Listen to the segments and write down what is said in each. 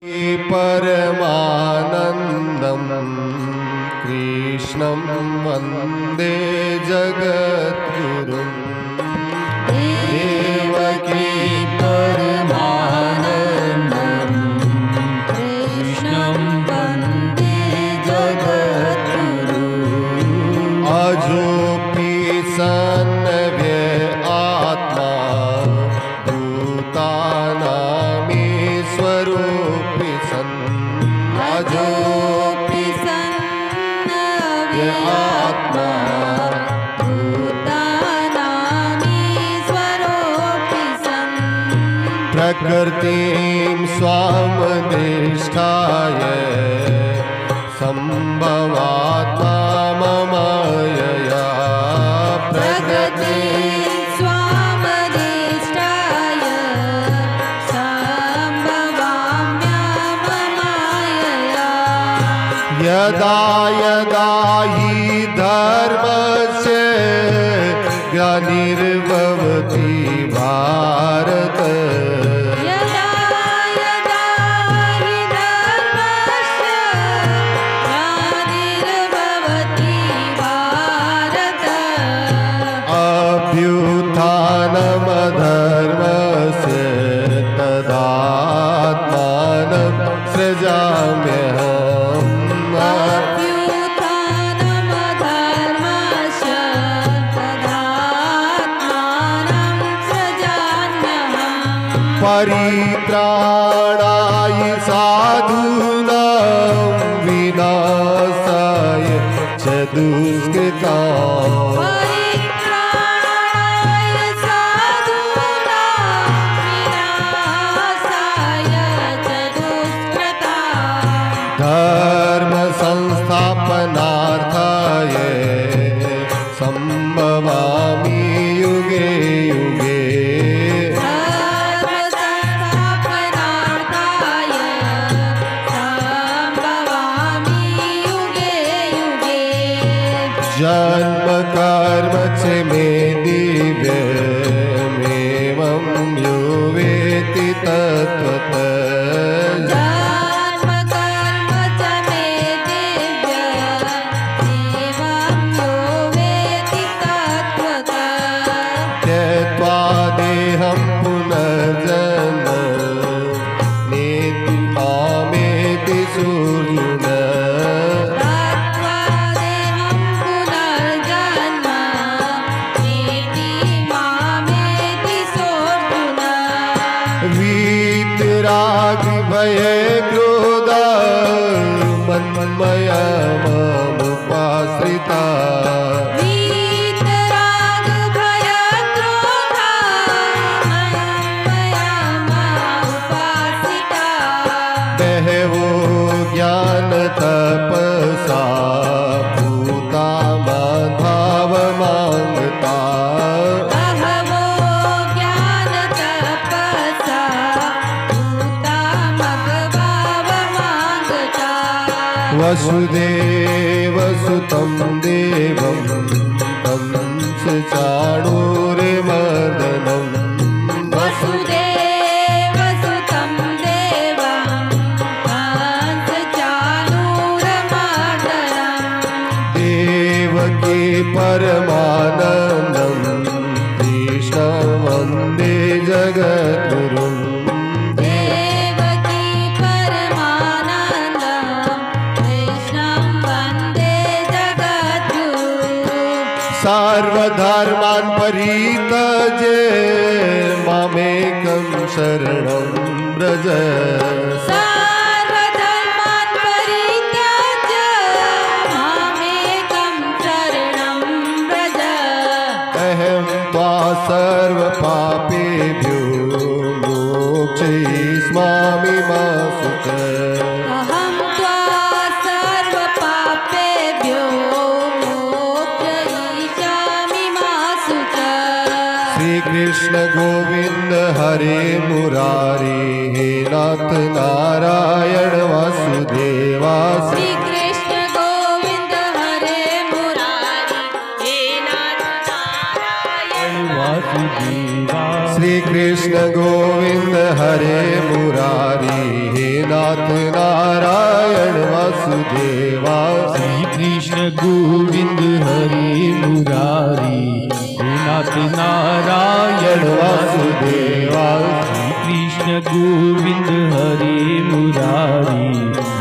परमानन्दं कृष्णं वन्दे जगद्गुरुं देवकी परमानन्दं कृष्णं वन्दे जगद्गुरुं अजोऽपि सन्नव्य आत्मा भूतानामीश्वरोऽपि सन् अजोऽपि सन्नव्य आत्मा भूतानामीश्वरोऽपि सन् प्रकृतिं स्वामधिष्ठाय सम्भवात्मा ममयया प्रकृतिं स्वामधिष्ठाय सम्भवाम्यममयया यदा यदा हि धर्मस्य ग्लानिर्भवति भारत अभ्युत्थानमधर्मस्य तदात्मानं सृजाम्यहम् अभ्युत्थानमधर्मस्य तदात्मानं सृजाम्यहम् परित्राणाय साधूनां विनाशाय च दुष्कृताम् धर्म संस्थापनार्थाय संभवामि युगे युगे धर्म संस्थापनार्थाय संभवामि युगे युगे जन्म कर्म च मे दिव्यमेवं यो वेत्ति तत्त्वतः देहं पुनर्जन्म नेति मामेति सूर्युन देहं पुनर्जन्म नेति मामेति सूर्युन वीतराग भय क्रोध मन्मया मामुपाश्रिता ज्ञान तपसा भूता भाव मांगता बहवो ज्ञान तपसा भूता भाव मांगता वसुदेव सुतं देवं कंस चाणूरमर्दनम् वसुदेव सुतं देवं कंस चाणूरमर्दनम् देवकी परमानन्दं कृष्णं वन्दे जगद्गुरुं देवकी परमानन्दं कृष्णं वन्दे जगद्गुरुं सर्वधर्मान् परित्यज्य मामेकं शरणं व्रज सर्वधर्मान् परित्यज्य मामेकं शरणं व्रज अहं त्वा सर्वपापेभ्यो मोक्षयिष्यामि मा शुच अहं त्वा सर्वपापेभ्यो मोक्षयिष्यामि मा शुच श्री कृष्ण गोविंद हरे मुरारी हे नाथ नारायण वासुदेवा श्री कृष्ण गोविंद हरे मुरारी हे नाथ नारायण वासुदेवा श्री कृष्ण गोविंद हरे मुरारी हे नाथ नाथ नारायण वासुदेवा श्री कृष्ण गोविंद हरे मुरारी हे नाथ नारायण वासुदेवा श्री कृष्ण गोविंद हरे मुरारी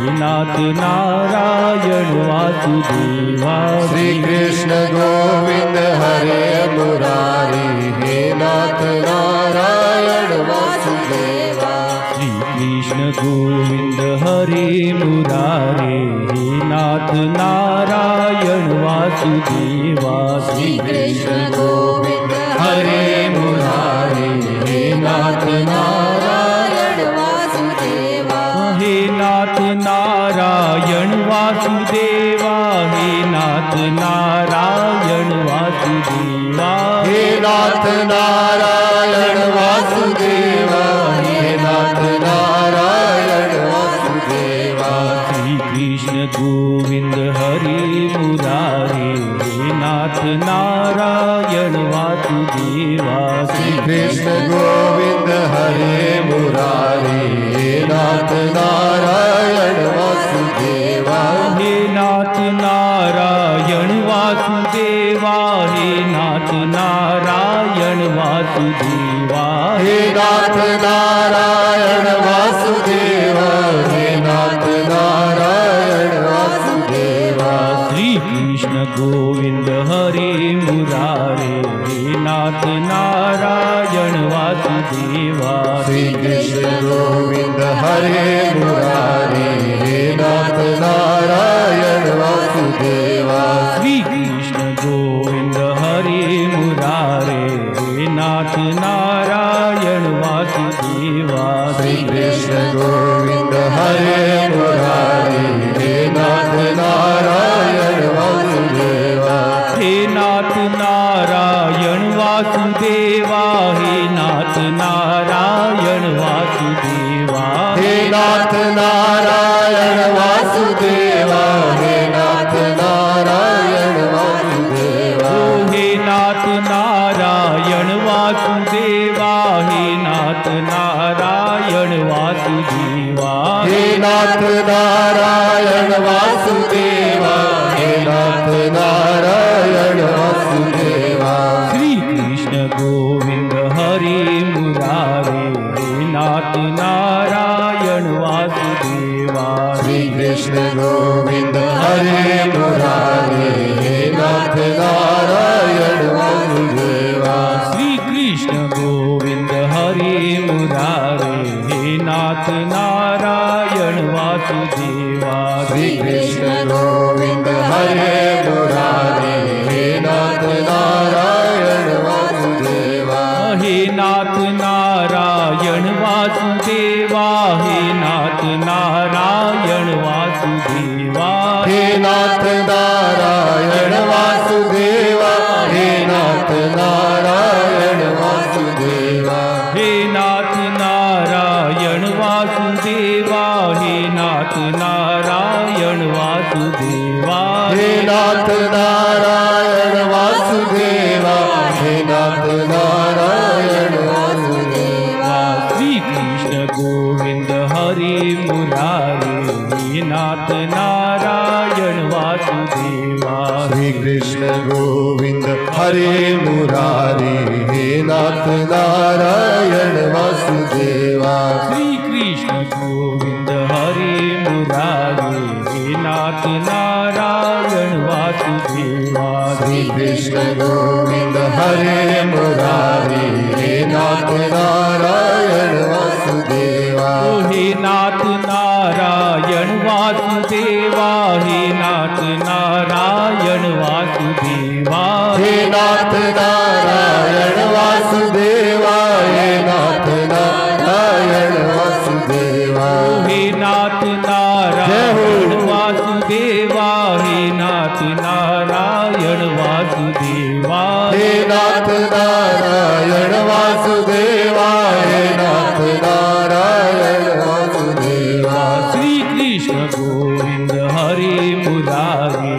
हे नाथ नारायण वासुदेवा श्री कृष्ण गोविंद हरे मुरारी हे नाथ नारायण वासुदेवा श्री कृष्ण गोविंद हरे मुरारे हे नाथ नारायण वासुदेवा श्री कृष्ण गोविंद हरे मुरारी हे नाथ नारायण वासुदेवा हे नाथ नारायण वासुदेवा हे नाथ नारायण वासुदेवा हे नाथ नारायण वासुदेवा हे नाथ नारायण वासुदेवा श्री कृष्ण गोविंद हरे मुरारे हे नाथ नारायण वासुदेवा श्री कृष्ण गोविंद हरे मुरारी हे नाथ नारायण वासुदेवा हे नाथ नारायण वासुदेवा हे नाथ नारायण वासुदेवा हे नाथ नारायण वासुदेवा हे नाथ नारायण वासुदेवा श्री कृष्ण गोविंद हरे मुरारे हे नाथ नारायण वासुदेवा श्री कृष्ण गोविंद हरे मुरारी हे नाथ नारायण वासुदेवा श्री कृष्ण गोविंद हरे मुरारे हे नाथ नारायण वासुदेवा श्री कृष्ण गोविंद हरे मुरारी हे नाथ नारायण वासुदेवा हे नाथ नारायण वासुदेवा हे नाथ नारायण वासुदेवा हे नाथ नारायण वासुदेवा हे नाथ नारायण वासुदेवा हे नाथ नारायण वासुदेवा हे नाथ नारायण वासुदेवा हे नाथ नारायण वासुदेवा हे नाथ नारायण वासुदेवा श्री कृष्ण गोविंद हरे मुरारे हे नाथ नारायण वासुदेवा श्री कृष्ण गोविंद हरे मुरारी हे नाथ नारायण वासुदेवा श्री कृष्ण गोविंद हरे मुरारे हे नाथ नारायण वासुदेवा श्री कृष्ण गोविंद हरे मुरारी हे नाथ नारायण वासुदेवा हे नाथ नारायण वासुदेवा हे नाथ नारायण वासुदेवा हे नाथ नारायण वासुदेवा हे नाथ नारायण वासुदेवा हे नाथ नारायण वासुदेवा हे नाथ नारायण वासुदेवा हे नाथ नारायण वासुदेवा हे नाथ नारायण वासुदेवा श्री कृष्ण गोविंद हरे मुरारे हे नाथ नारायण वासुदेवा श्री कृष्ण गोविंद हरे मुरारी हे नाथ नारायण वासुदेवा श्री कृष्ण गोविंद हरे मुरारे हे नाथ नारायण वासुदेवा श्री कृष्ण गोविंद हरे मुरारी हे नाथ नारायण वासुदेवा हे नाथ नारायण वासुदेवा हे नाथ नारायण वासुदेवा हे नाथ नारायण वासुदेवा हे नाथ नारायण वासुदेवा हे नाथ नारायण वासुदेवा हे नाथ नारायण वासुदेवा हे नाथ नारायण वासुदेवा हे नाथ नारायण वासुदेवा श्री कृष्ण गोविंद हरे मुरारे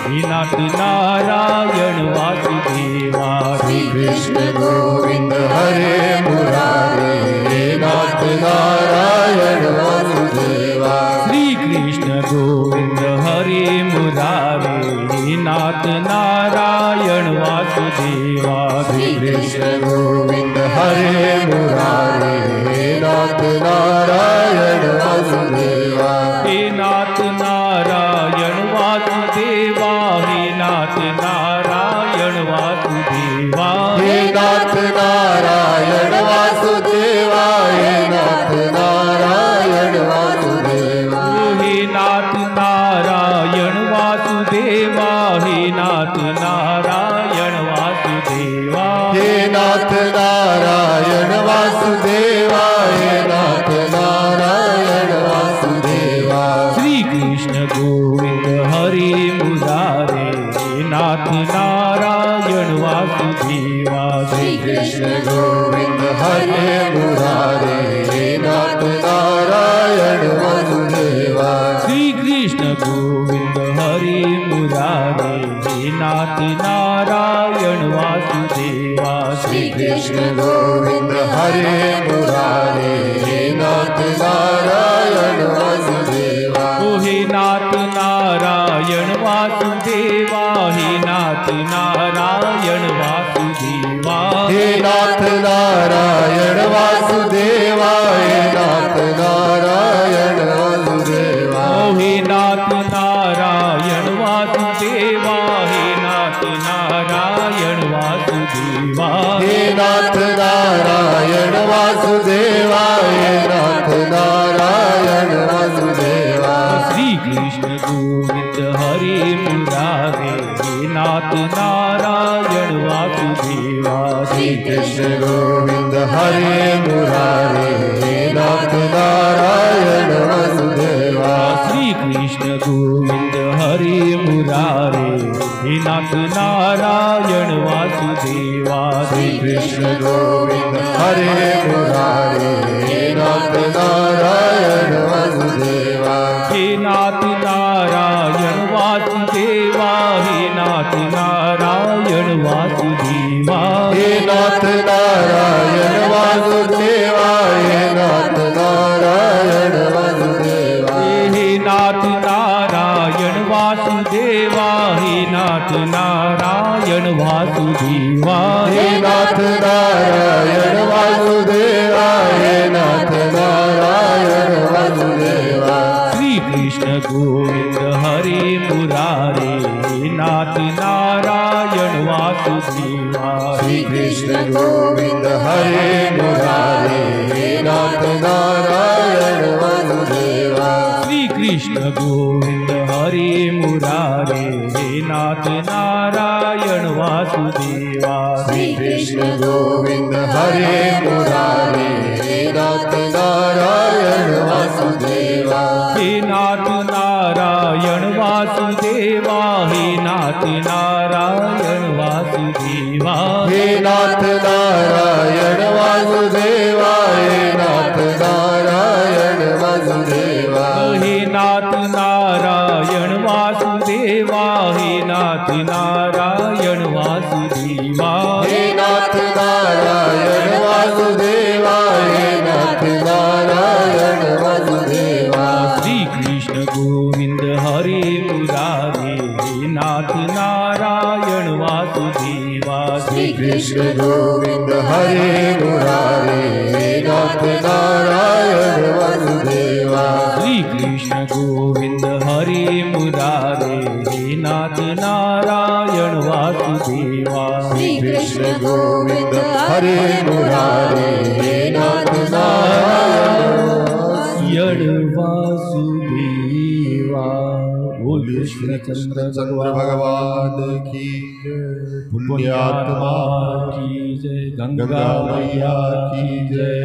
हे नाथ नारायण वासुदेवा श्री कृष्ण गोविंद हरे मुरारे हे नाथ नारायण वासुदेवा गोविंद हरे मुरारे नाथ नारायण वासुदेवा श्री कृष्ण गोविंद हरे मुरारे नाथ नारायण वासुदेवा हे नाथ नारायण वासुदेवा हे नाथ नारायण वासुदेवा हे नाथ नारायण वासुदेवा हे नाथ नारायण वासुदेवा हे नाथ नारायण वासुदेवा हे नाथ नारायण वासुदेवा हे नाथ नारायण वासुदेवा हे नाथ नारायण वासुदेवा श्री कृष्ण गोविंद हरे मुरारे नाथ नारायण वासुदेवा श्री कृष्ण गोविंद हरे मुरारे नाथ नारायण वासुदेवा श्री कृष्ण गोविंद हरे मुरारे नाथ नारायण वासुदेवा श्री कृष्ण गोविंद हरे मुरारे नाथ नारायण वासुदेवा हे नाथ नारायण वासुदेवा हे नाथ नारायण वासुदेवा हे नाथ नारायण वासुदेवा हे नाथ नारायण वासुदेवा हे नाथ नारायण वासुदेवा हे नाथ नारायण वासुदेवा हे नाथ नारायण वासुदेवा हे नाथ नारायण वासुदेवा श्री कृष्ण गोविंद हरे मुरारे नाथ नारायण वासुदेवा श्री कृष्ण गोविंद हरे मुरारे नाथ नारायण वासुदेवा श्री कृष्ण गोविंद हरे मुरारे नाथ नारायण वासुदेवा श्री कृष्ण गोविंद हरे मुरारे नाथ नारायण वासुदेवा हे नाथ नारायण वासुदेवा हे नाथ नारायण वासुदेवा हे नाथ नारायण वासुदेवा हे नाथ नारायण वासुदेवा हे नाथ नारायण वासुदेवा हे नाथ नारायण वासुदेवा हे नाथ नारायण वासुदेवा हे नाथ नारायण वासुदेवा श्री कृष्ण गोविंद हरे मुरारे नाथ नारायण वासुदेवा श्री कृष्ण गोविंद हरे मुरारे नाथ नारायण वासुदेवा श्री कृष्ण गोविंद हरे मुरारे नाथ नारायण वासुदेवा श्री कृष्ण गोविंद हरे मुरारे नाथ नारायण वासुदेवा हे नाथ नारायण वासुदेवा हे नाथ नारायण वासुदेवा हे नाथ नारायण वासुदेवा हे नाथ नारायण वासुदेवा हे नाथ नारायण वासुदेवा हे नाथ नारायण वासुदेवा हे नाथ नारायण वासुदेवा हे नाथ नारायण वासुदेवा श्री कृष्ण गोविंद हरे मुरारे नाथ नारायण वासुदेवा श्री कृष्ण गोविंद हरे मुरारे नाथ नारायण वासुदेवा श्री कृष्ण गोविंद हरे मुरारे नाथ नारायण वासुदेवा श्री कृष्ण गोविंद हरे मुरारे नाथ नारायण वासुदेवा बोल कृष्ण चंद्र चंद्र भगवान की पुण्यात्मा की जय गंगा मैया की जय